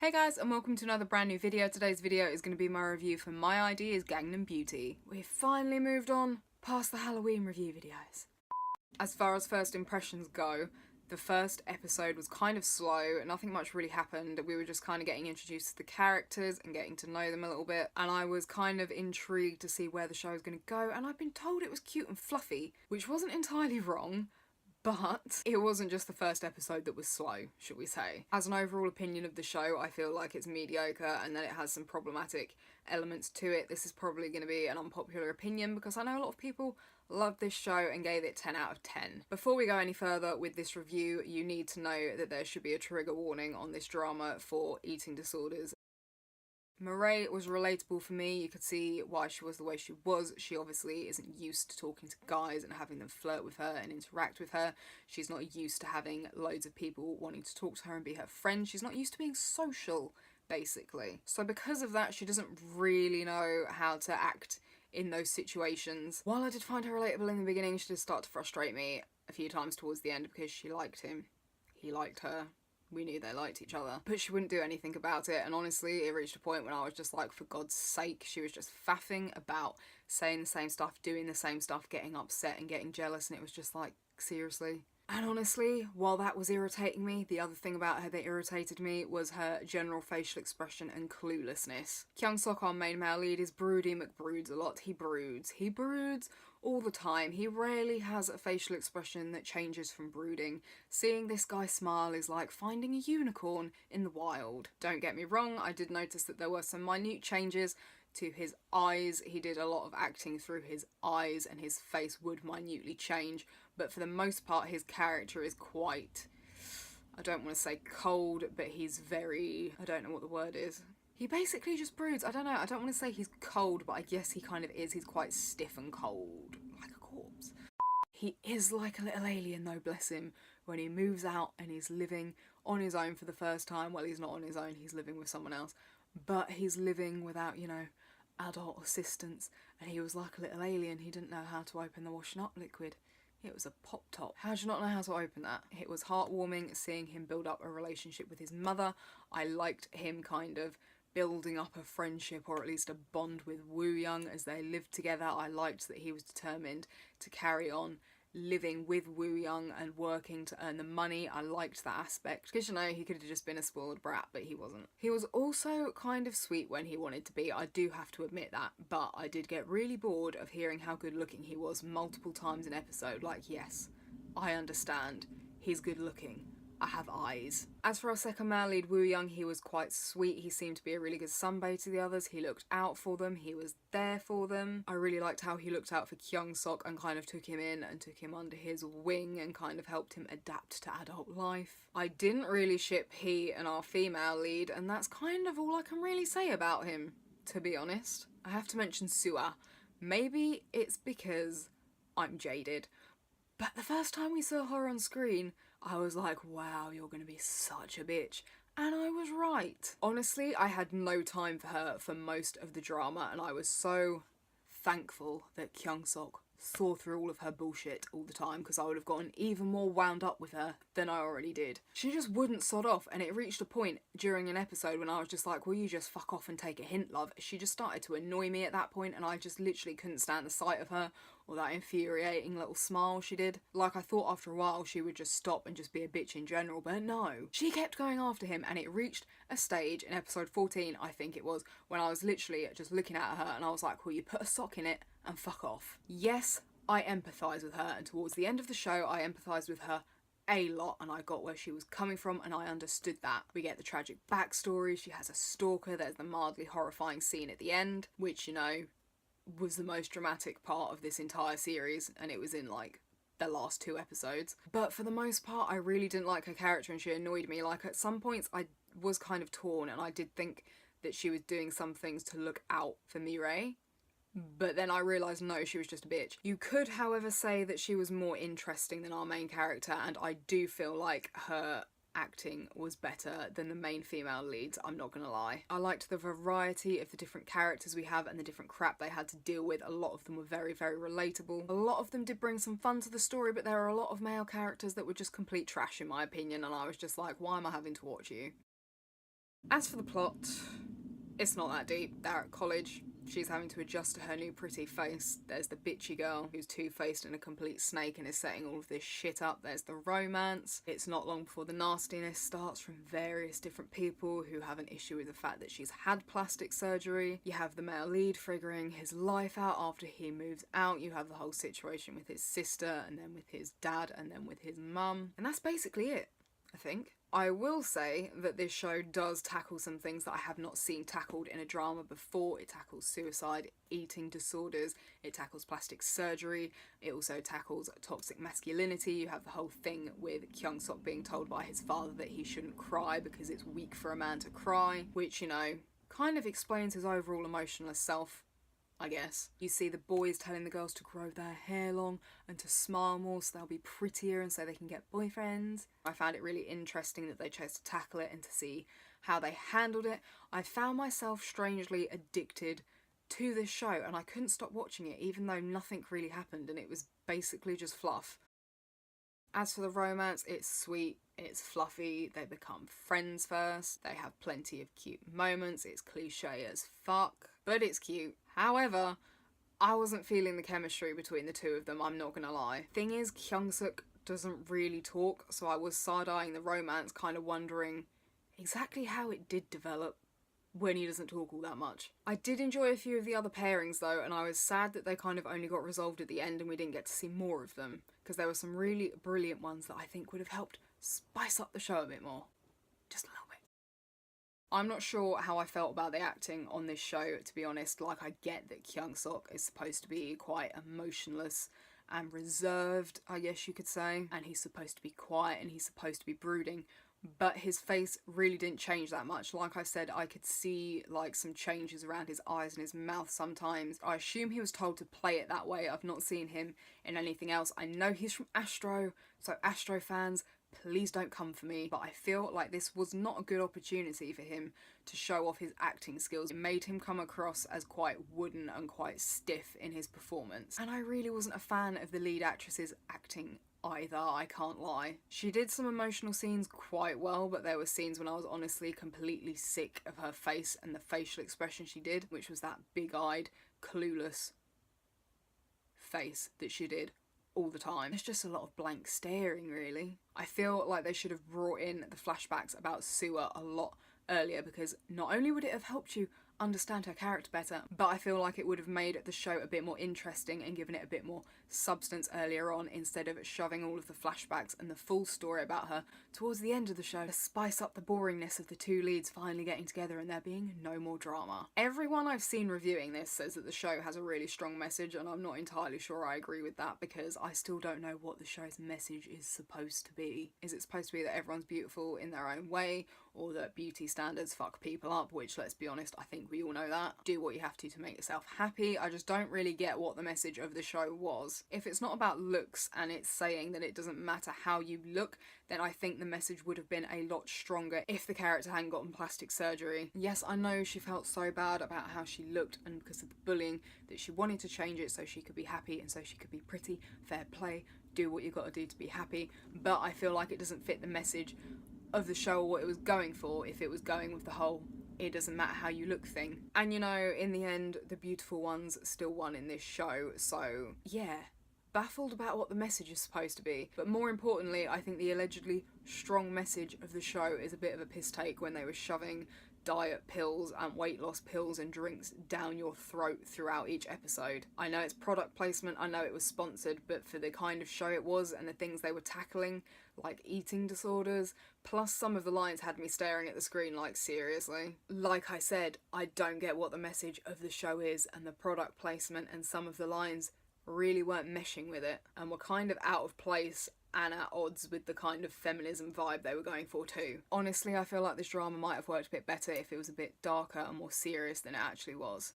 Hey guys, and welcome to another brand new video. Today's video is going to be my review for My ID is Gangnam Beauty. We've finally moved on past the Halloween review videos. As far as first impressions go, the first episode was kind of slow, nothing much really happened. We were just kind of getting introduced to the characters and getting to know them a little bit, and I was kind of intrigued to see where the show was going to go, and I've been told it was cute and fluffy, which wasn't entirely wrong. But it wasn't just the first episode that was slow, should we say. As an overall opinion of the show, I feel like it's mediocre and that it has some problematic elements to it. This is probably going to be an unpopular opinion because I know a lot of people loved this show and gave it 10 out of 10. Before we go any further with this review, you need to know that there should be a trigger warning on this drama for eating disorders. Mireille was relatable for me. You could see why she was the way she was. She obviously isn't used to talking to guys and having them flirt with her and interact with her. She's not used to having loads of people wanting to talk to her and be her friend. She's not used to being social, basically. So because of that, she doesn't really know how to act in those situations. While I did find her relatable in the beginning, she did start to frustrate me a few times towards the end because she liked him. He liked her. We knew they liked each other, but she wouldn't do anything about it, and honestly it reached a point when I was just like, for God's sake, she was just faffing about, saying the same stuff, doing the same stuff, getting upset and getting jealous, and it was just like, seriously? And honestly, while that was irritating me, the other thing about her that irritated me was her general facial expression and cluelessness. Kyung-sok, our main male lead, is broody McBroods a lot. He broods all the time. He rarely has a facial expression that changes from brooding. Seeing this guy smile is like finding a unicorn in the wild. Don't get me wrong, I did notice that there were some minute changes to his eyes. He did a lot of acting through his eyes and his face would minutely change, but for the most part his character is quite, I don't want to say cold, but he's very, I don't know what the word is. He basically just broods. I don't know, I don't want to say he's cold, but I guess he kind of is. He's quite stiff and cold, like a corpse. He is like a little alien though, bless him, when he moves out and he's living on his own for the first time. Well, he's not on his own, he's living with someone else, but he's living without, you know, adult assistance, and he was like a little alien. He didn't know how to open the washing up liquid. It was a pop top. How do you not know how to open that? It was heartwarming seeing him build up a relationship with his mother. I liked him kind of building up a friendship, or at least a bond, with Woo Young as they lived together. I liked that he was determined to carry on living with Woo Young and working to earn the money. I liked that aspect because, you know, he could have just been a spoiled brat, but he wasn't. He was also kind of sweet when he wanted to be, I do have to admit that, but I did get really bored of hearing how good looking he was multiple times an episode. Like, yes, I understand, he's good looking, I have eyes. As for our second male lead, Woo Young, he was quite sweet. He seemed to be a really good sunbae to the others. He looked out for them. He was there for them. I really liked how he looked out for Kyung-sok and kind of took him in and took him under his wing and kind of helped him adapt to adult life. I didn't really ship he and our female lead, and that's kind of all I can really say about him, to be honest. I have to mention Sua. Maybe it's because I'm jaded, but the first time we saw her on screen, I was like, wow, you're gonna be such a bitch. And I was right. Honestly, I had no time for her for most of the drama, and I was so thankful that Kyung-sok saw through all of her bullshit all the time, because I would have gotten even more wound up with her than I already did. She just wouldn't sod off, and it reached a point during an episode when I was just like, will you just fuck off and take a hint, love? She just started to annoy me at that point, and I just literally couldn't stand the sight of her, or that infuriating little smile she did. Like, I thought after a while she would just stop and just be a bitch in general, but no. She kept going after him, and it reached a stage in episode 14, I think it was, when I was literally just looking at her and I was like, will you put a sock in it and fuck off? Yes, I empathise with her, and towards the end of the show I empathised with her a lot, and I got where she was coming from and I understood that. We get the tragic backstory, she has a stalker, there's the mildly horrifying scene at the end, which, you know, was the most dramatic part of this entire series, and it was in like the last 2 episodes. But for the most part I really didn't like her character, and she annoyed me. Like, at some points I was kind of torn, and I did think that she was doing some things to look out for Mireille, but then I realised no, she was just a bitch. You could, however, say that she was more interesting than our main character, and I do feel like her acting was better than the main female leads, I'm not gonna lie. I liked the variety of the different characters we have and the different crap they had to deal with. A lot of them were very, very relatable. A lot of them did bring some fun to the story, but there are a lot of male characters that were just complete trash in my opinion, and I was just like, why am I having to watch you? As for the plot, it's not that deep. They're at college. She's having to adjust to her new pretty face. There's the bitchy girl who's two-faced and a complete snake and is setting all of this shit up. There's the romance. It's not long before the nastiness starts from various different people who have an issue with the fact that she's had plastic surgery. You have the male lead figuring his life out after he moves out. You have the whole situation with his sister and then with his dad and then with his mum. And that's basically it, I think. I will say that this show does tackle some things that I have not seen tackled in a drama before. It tackles suicide, eating disorders, it tackles plastic surgery, it also tackles toxic masculinity. You have the whole thing with Kyung-sok being told by his father that he shouldn't cry because it's weak for a man to cry, which, you know, kind of explains his overall emotionless self, I guess. You see the boys telling the girls to grow their hair long and to smile more so they'll be prettier and so they can get boyfriends. I found it really interesting that they chose to tackle it and to see how they handled it. I found myself strangely addicted to this show and I couldn't stop watching it even though nothing really happened and it was basically just fluff. As for the romance, it's sweet, it's fluffy, they become friends first, they have plenty of cute moments, it's cliche as fuck, but it's cute. However, I wasn't feeling the chemistry between the two of them, I'm not gonna lie. Thing is, Kyung-suk doesn't really talk, so I was side-eyeing the romance, kind of wondering exactly how it did develop when he doesn't talk all that much. I did enjoy a few of the other pairings though, and I was sad that they kind of only got resolved at the end and we didn't get to see more of them, because there were some really brilliant ones that I think would have helped spice up the show a bit more. Just a little bit. I'm not sure how I felt about the acting on this show, to be honest. Like, I get that Kyung-sok is supposed to be quite emotionless and reserved, I guess you could say, and he's supposed to be quiet and he's supposed to be brooding, but his face really didn't change that much. Like I said, I could see like some changes around his eyes and his mouth sometimes. I assume he was told to play it that way. I've not seen him in anything else. I know he's from Astro, so Astro fans, please don't come for me, but I feel like this was not a good opportunity for him to show off his acting skills. It made him come across as quite wooden and quite stiff in his performance, and I really wasn't a fan of the lead actress's acting either, I can't lie. She did some emotional scenes quite well, but there were scenes when I was honestly completely sick of her face and the facial expression she did, which was that big-eyed, clueless face that she did all the time. There's just a lot of blank staring, really. I feel like they should have brought in the flashbacks about Sua a lot earlier, because not only would it have helped you understand her character better, but I feel like it would have made the show a bit more interesting and given it a bit more substance earlier on, instead of shoving all of the flashbacks and the full story about her towards the end of the show to spice up the boringness of the two leads finally getting together and there being no more drama. Everyone I've seen reviewing this says that the show has a really strong message, and I'm not entirely sure I agree with that, because I still don't know what the show's message is supposed to be. Is it supposed to be that everyone's beautiful in their own way, or that beauty standards fuck people up, which, let's be honest, I think we all know that. Do what you have to make yourself happy. I just don't really get what the message of the show was. If it's not about looks and it's saying that it doesn't matter how you look, then I think the message would have been a lot stronger if the character hadn't gotten plastic surgery. Yes, I know she felt so bad about how she looked and because of the bullying that she wanted to change it so she could be happy and so she could be pretty, fair play, do what you gotta do to be happy, but I feel like it doesn't fit the message of the show or what it was going for if it was going with the whole it doesn't matter how you look thing. And you know, in the end, the beautiful ones still won in this show, so yeah. Baffled about what the message is supposed to be, but more importantly, I think the allegedly strong message of the show is a bit of a piss take when they were shoving diet pills and weight loss pills and drinks down your throat throughout each episode. I know it's product placement, I know it was sponsored, but for the kind of show it was and the things they were tackling, like eating disorders, plus some of the lines had me staring at the screen like, seriously? Like I said, I don't get what the message of the show is, and the product placement and some of the lines really weren't meshing with it and were kind of out of place and at odds with the kind of feminism vibe they were going for too. Honestly, I feel like this drama might have worked a bit better if it was a bit darker and more serious than it actually was.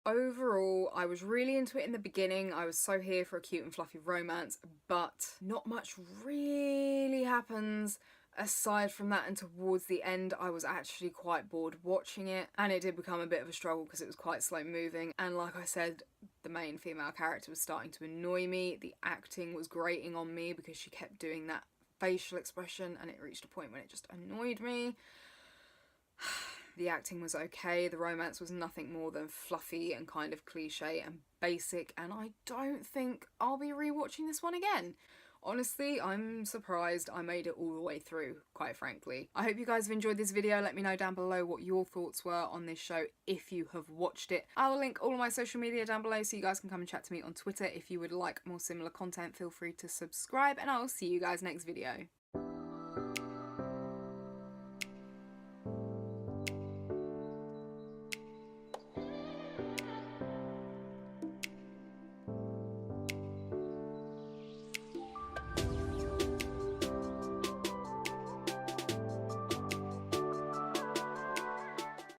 Overall, I was really into it in the beginning. I was so here for a cute and fluffy romance, but not much really happens aside from that, and towards the end I was actually quite bored watching it, and it did become a bit of a struggle because it was quite slow moving, and like I said, the main female character was starting to annoy me. The acting was grating on me because she kept doing that facial expression and it reached a point when it just annoyed me. The acting was okay, the romance was nothing more than fluffy and kind of cliche and basic, and I don't think I'll be rewatching this one again. Honestly, I'm surprised I made it all the way through, quite frankly. I hope you guys have enjoyed this video. Let me know down below what your thoughts were on this show if you have watched it. I will link all of my social media down below so you guys can come and chat to me on Twitter. If you would like more similar content, feel free to subscribe, and I will see you guys next video.